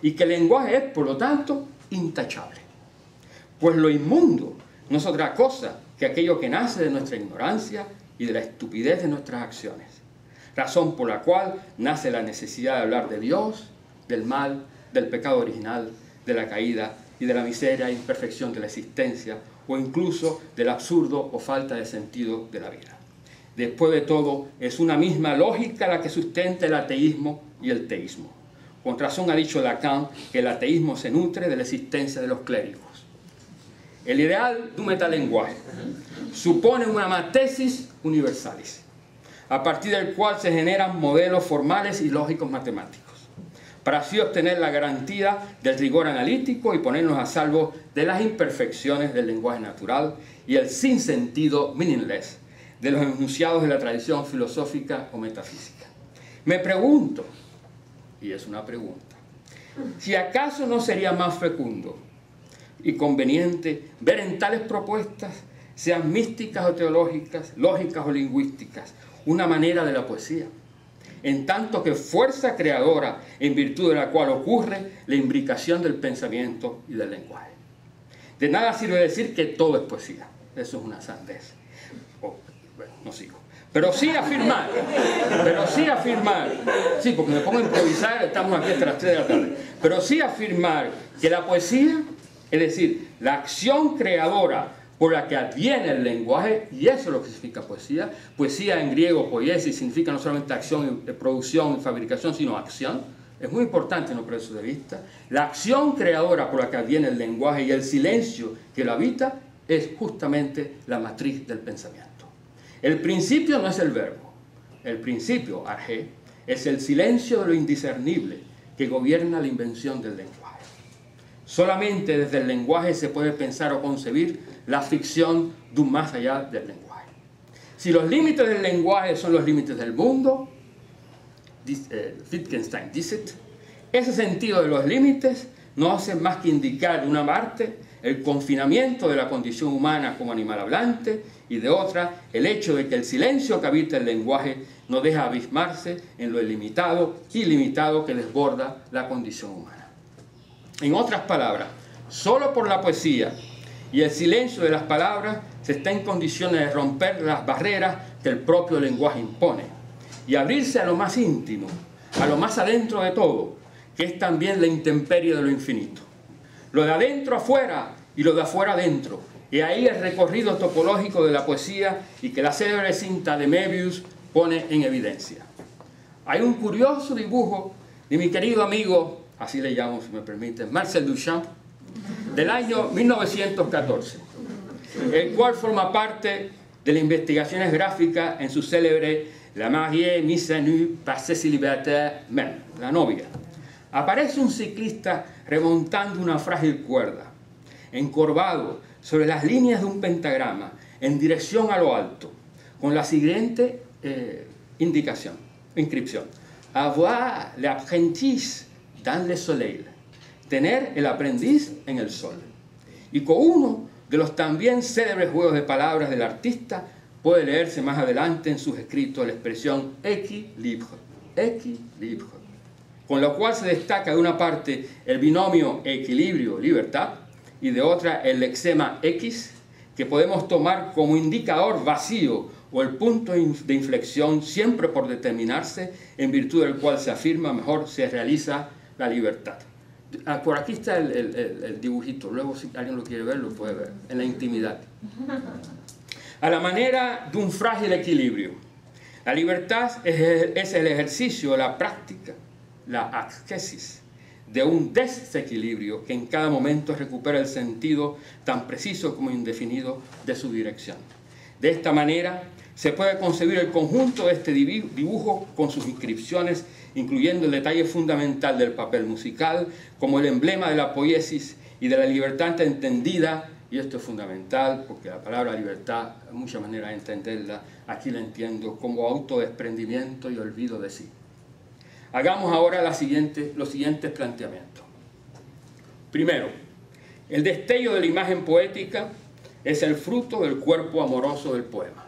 y que el lenguaje es, por lo tanto, intachable. Pues lo inmundo no es otra cosa que aquello que nace de nuestra ignorancia y de la estupidez de nuestras acciones, razón por la cual nace la necesidad de hablar de Dios, del mal, del pecado original, de la caída y de la miseria e imperfección de la existencia, o incluso del absurdo o falta de sentido de la vida. Después de todo, es una misma lógica la que sustenta el ateísmo y el teísmo. Con razón ha dicho Lacan que el ateísmo se nutre de la existencia de los clérigos. El ideal de un metalenguaje supone una matesis universalis, a partir del cual se generan modelos formales y lógicos matemáticos, para así obtener la garantía del rigor analítico y ponernos a salvo de las imperfecciones del lenguaje natural y el sinsentido meaningless de los enunciados de la tradición filosófica o metafísica. Me pregunto, y es una pregunta, si acaso no sería más fecundo y conveniente ver en tales propuestas, sean místicas o teológicas, lógicas o lingüísticas, una manera de la poesía, en tanto que fuerza creadora en virtud de la cual ocurre la imbricación del pensamiento y del lenguaje. De nada sirve decir que todo es poesía, eso es una sandez. Bueno, no sigo. Pero sí afirmar, sí, porque me pongo a improvisar, estamos aquí hasta las 3 de la tarde, pero sí afirmar que la poesía, es decir, la acción creadora por la que adviene el lenguaje, y eso es lo que significa poesía. Poesía en griego, poiesis, significa no solamente acción, producción y fabricación, sino acción. Es muy importante no perder eso de vista. La acción creadora por la que adviene el lenguaje y el silencio que lo habita es justamente la matriz del pensamiento. El principio no es el verbo. El principio, arge, es el silencio de lo indiscernible que gobierna la invención del lenguaje. Solamente desde el lenguaje se puede pensar o concebir la ficción de un más allá del lenguaje. Si los límites del lenguaje son los límites del mundo, Wittgenstein dice, ese sentido de los límites no hace más que indicar de una parte el confinamiento de la condición humana como animal hablante y de otra el hecho de que el silencio que habita el lenguaje no deja abismarse en lo ilimitado que desborda la condición humana. En otras palabras, solo por la poesía y el silencio de las palabras se está en condiciones de romper las barreras que el propio lenguaje impone y abrirse a lo más íntimo, a lo más adentro de todo, que es también la intemperie de lo infinito. Lo de adentro afuera y lo de afuera adentro. Y ahí el recorrido topológico de la poesía y que la célebre cinta de Möbius pone en evidencia. Hay un curioso dibujo de mi querido amigo, así le llamo si me permiten, Marcel Duchamp, del año 1914, el cual forma parte de las investigaciones gráficas en su célebre La mariée mise à nu par ses célibataires même, la novia. Aparece un ciclista remontando una frágil cuerda, encorvado sobre las líneas de un pentagrama en dirección a lo alto, con la siguiente inscripción: avoir l'apprentice dans le soleil, tener el aprendiz en el sol. Y con uno de los también célebres juegos de palabras del artista puede leerse más adelante en sus escritos la expresión équilibre, con lo cual se destaca de una parte el binomio equilibrio-libertad y de otra el lexema X, que podemos tomar como indicador vacío o el punto de inflexión siempre por determinarse, en virtud del cual se afirma mejor se realiza la libertad. Por aquí está el dibujito, luego si alguien lo quiere ver lo puede ver, en la intimidad. A la manera de un frágil equilibrio. La libertad es el ejercicio, la práctica, la ascesis de un desequilibrio que en cada momento recupera el sentido tan preciso como indefinido de su dirección. De esta manera se puede concebir el conjunto de este dibujo con sus inscripciones, incluyendo el detalle fundamental del papel musical como el emblema de la poiesis y de la libertad entendida. Y esto es fundamental porque la palabra libertad, hay muchas maneras de entenderla, aquí la entiendo como autodesprendimiento y olvido de sí. Hagamos ahora los siguientes planteamientos. Primero, el destello de la imagen poética es el fruto del cuerpo amoroso del poema.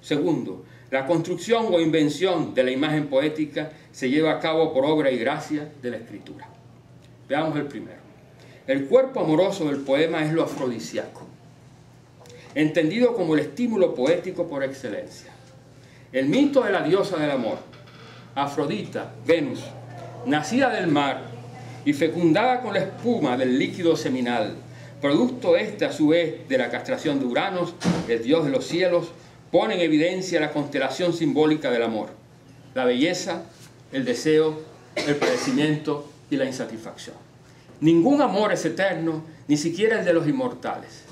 Segundo, la construcción o invención de la imagen poética se lleva a cabo por obra y gracia de la escritura. Veamos el primero. El cuerpo amoroso del poema es lo afrodisíaco, entendido como el estímulo poético por excelencia. El mito de la diosa del amor, Afrodita, Venus, nacida del mar y fecundada con la espuma del líquido seminal, producto este a su vez de la castración de Uranos, el dios de los cielos, pone en evidencia la constelación simbólica del amor, la belleza, el deseo, el padecimiento y la insatisfacción. Ningún amor es eterno, ni siquiera el de los inmortales.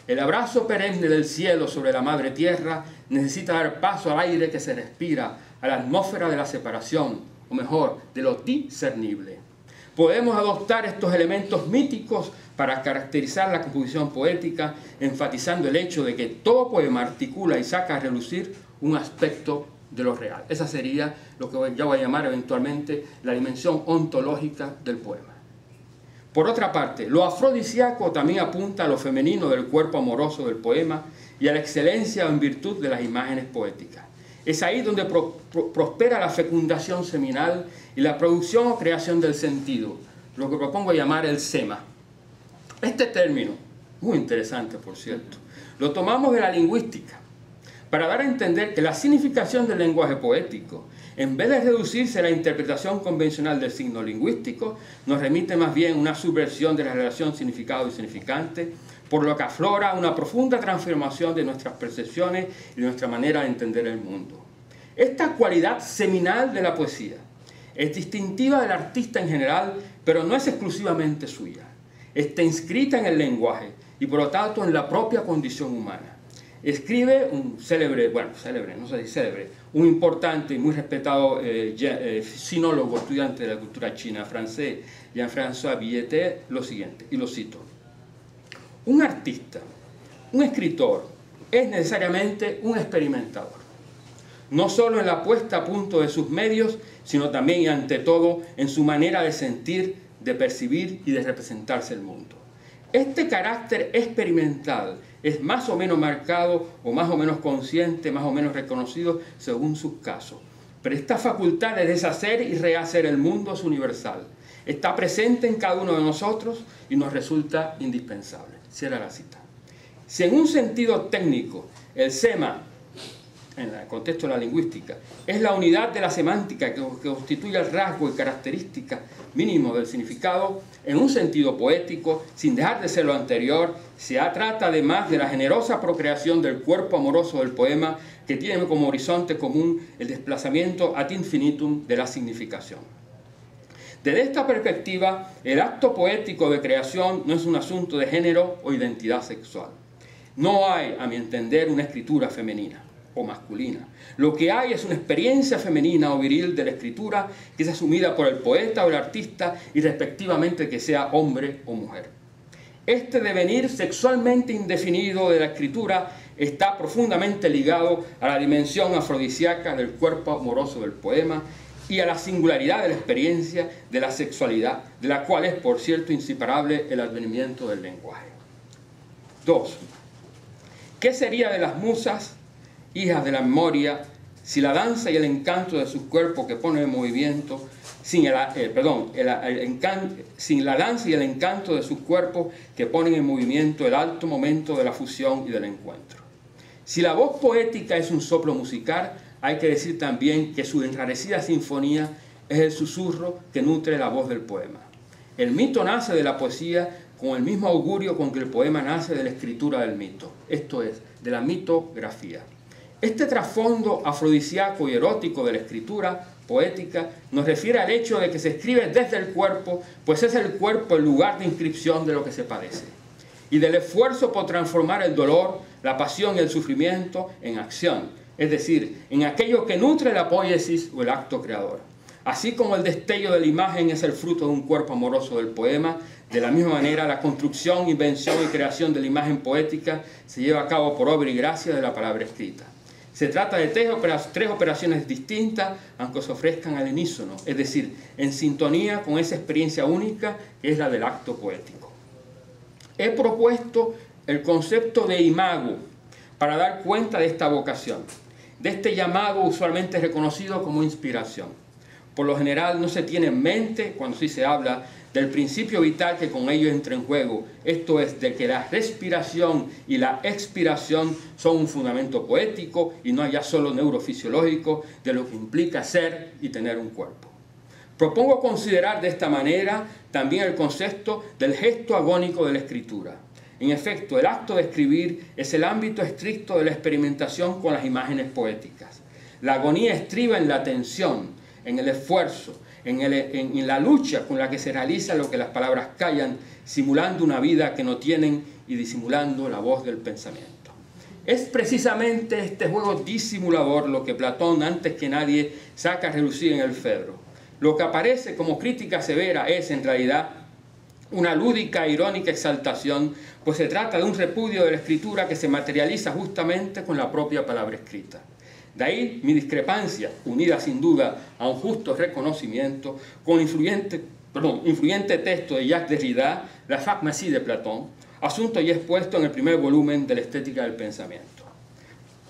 El abrazo perenne del cielo sobre la madre tierra necesita dar paso al aire que se respira, a la atmósfera de la separación, o mejor, de lo discernible. Podemos adoptar estos elementos míticos para caracterizar la composición poética, enfatizando el hecho de que todo poema articula y saca a relucir un aspecto de lo real. Esa sería lo que yo voy a llamar eventualmente la dimensión ontológica del poema. Por otra parte, lo afrodisíaco también apunta a lo femenino del cuerpo amoroso del poema y a la excelencia en virtud de las imágenes poéticas. Es ahí donde prospera la fecundación seminal y la producción o creación del sentido, lo que propongo llamar el sema. Este término, muy interesante por cierto, lo tomamos de la lingüística, para dar a entender que la significación del lenguaje poético, en vez de reducirse a la interpretación convencional del signo lingüístico, nos remite más bien a una subversión de la relación significado y significante, por lo que aflora una profunda transformación de nuestras percepciones y de nuestra manera de entender el mundo. Esta cualidad seminal de la poesía es distintiva del artista en general, pero no es exclusivamente suya. Está inscrita en el lenguaje y por lo tanto en la propia condición humana. Escribe un un importante y muy respetado sinólogo, estudiante de la cultura china, francés, Jean-François Villetet, lo siguiente, y lo cito. Un artista, un escritor, es necesariamente un experimentador. No solo en la puesta a punto de sus medios, sino también y ante todo en su manera de sentir, de percibir y de representarse el mundo. Este carácter experimental es más o menos marcado o más o menos consciente, más o menos reconocido según sus casos. Pero esta facultad de deshacer y rehacer el mundo es universal. Está presente en cada uno de nosotros y nos resulta indispensable. Cierra la cita. Si en un sentido técnico el sema, en el contexto de la lingüística, es la unidad de la semántica que constituye el rasgo y característica mínimo del significado, en un sentido poético, sin dejar de ser lo anterior, se trata además de la generosa procreación del cuerpo amoroso del poema que tiene como horizonte común el desplazamiento ad infinitum de la significación. Desde esta perspectiva, el acto poético de creación no es un asunto de género o identidad sexual. No hay, a mi entender, una escritura femenina o masculina. Lo que hay es una experiencia femenina o viril de la escritura que es asumida por el poeta o el artista y respectivamente que sea hombre o mujer. Este devenir sexualmente indefinido de la escritura está profundamente ligado a la dimensión afrodisíaca del cuerpo amoroso del poema y a la singularidad de la experiencia de la sexualidad, de la cual es, por cierto, inseparable el advenimiento del lenguaje. 2. ¿Qué sería de las musas, hijas de la memoria, si la danza y el encanto de sus cuerpos que ponen en movimiento, sin la danza y el encanto de sus cuerpos que ponen en movimiento el alto momento de la fusión y del encuentro? Si la voz poética es un soplo musical, hay que decir también que su enrarecida sinfonía es el susurro que nutre la voz del poema. El mito nace de la poesía con el mismo augurio con que el poema nace de la escritura del mito, esto es, de la mitografía. Este trasfondo afrodisíaco y erótico de la escritura poética nos refiere al hecho de que se escribe desde el cuerpo, pues es el cuerpo el lugar de inscripción de lo que se padece, y del esfuerzo por transformar el dolor, la pasión y el sufrimiento en acción, es decir, en aquello que nutre la poiesis o el acto creador. Así como el destello de la imagen es el fruto de un cuerpo amoroso del poema, de la misma manera la construcción, invención y creación de la imagen poética se lleva a cabo por obra y gracia de la palabra escrita. Se trata de tres operaciones distintas, aunque se ofrezcan al unísono, es decir, en sintonía con esa experiencia única que es la del acto poético. He propuesto el concepto de imago para dar cuenta de esta vocación, de este llamado usualmente reconocido como inspiración. Por lo general no se tiene en mente, cuando sí se habla del principio vital que con ello entra en juego, esto es, de que la respiración y la expiración son un fundamento poético y no ya solo neurofisiológico de lo que implica ser y tener un cuerpo. Propongo considerar de esta manera también el concepto del gesto agónico de la escritura. En efecto, el acto de escribir es el ámbito estricto de la experimentación con las imágenes poéticas. La agonía estriba en la tensión, en el esfuerzo, en la lucha con la que se realiza lo que las palabras callan, simulando una vida que no tienen y disimulando la voz del pensamiento. Es precisamente este juego disimulador lo que Platón, antes que nadie, saca a relucir en el Fedro. Lo que aparece como crítica severa es, en realidad, una lúdica e irónica exaltación, pues se trata de un repudio de la escritura que se materializa justamente con la propia palabra escrita. De ahí mi discrepancia, unida sin duda a un justo reconocimiento, con el influyente texto de Jacques Derrida, La Pharmacie de Platón, asunto ya expuesto en el primer volumen de la Estética del Pensamiento.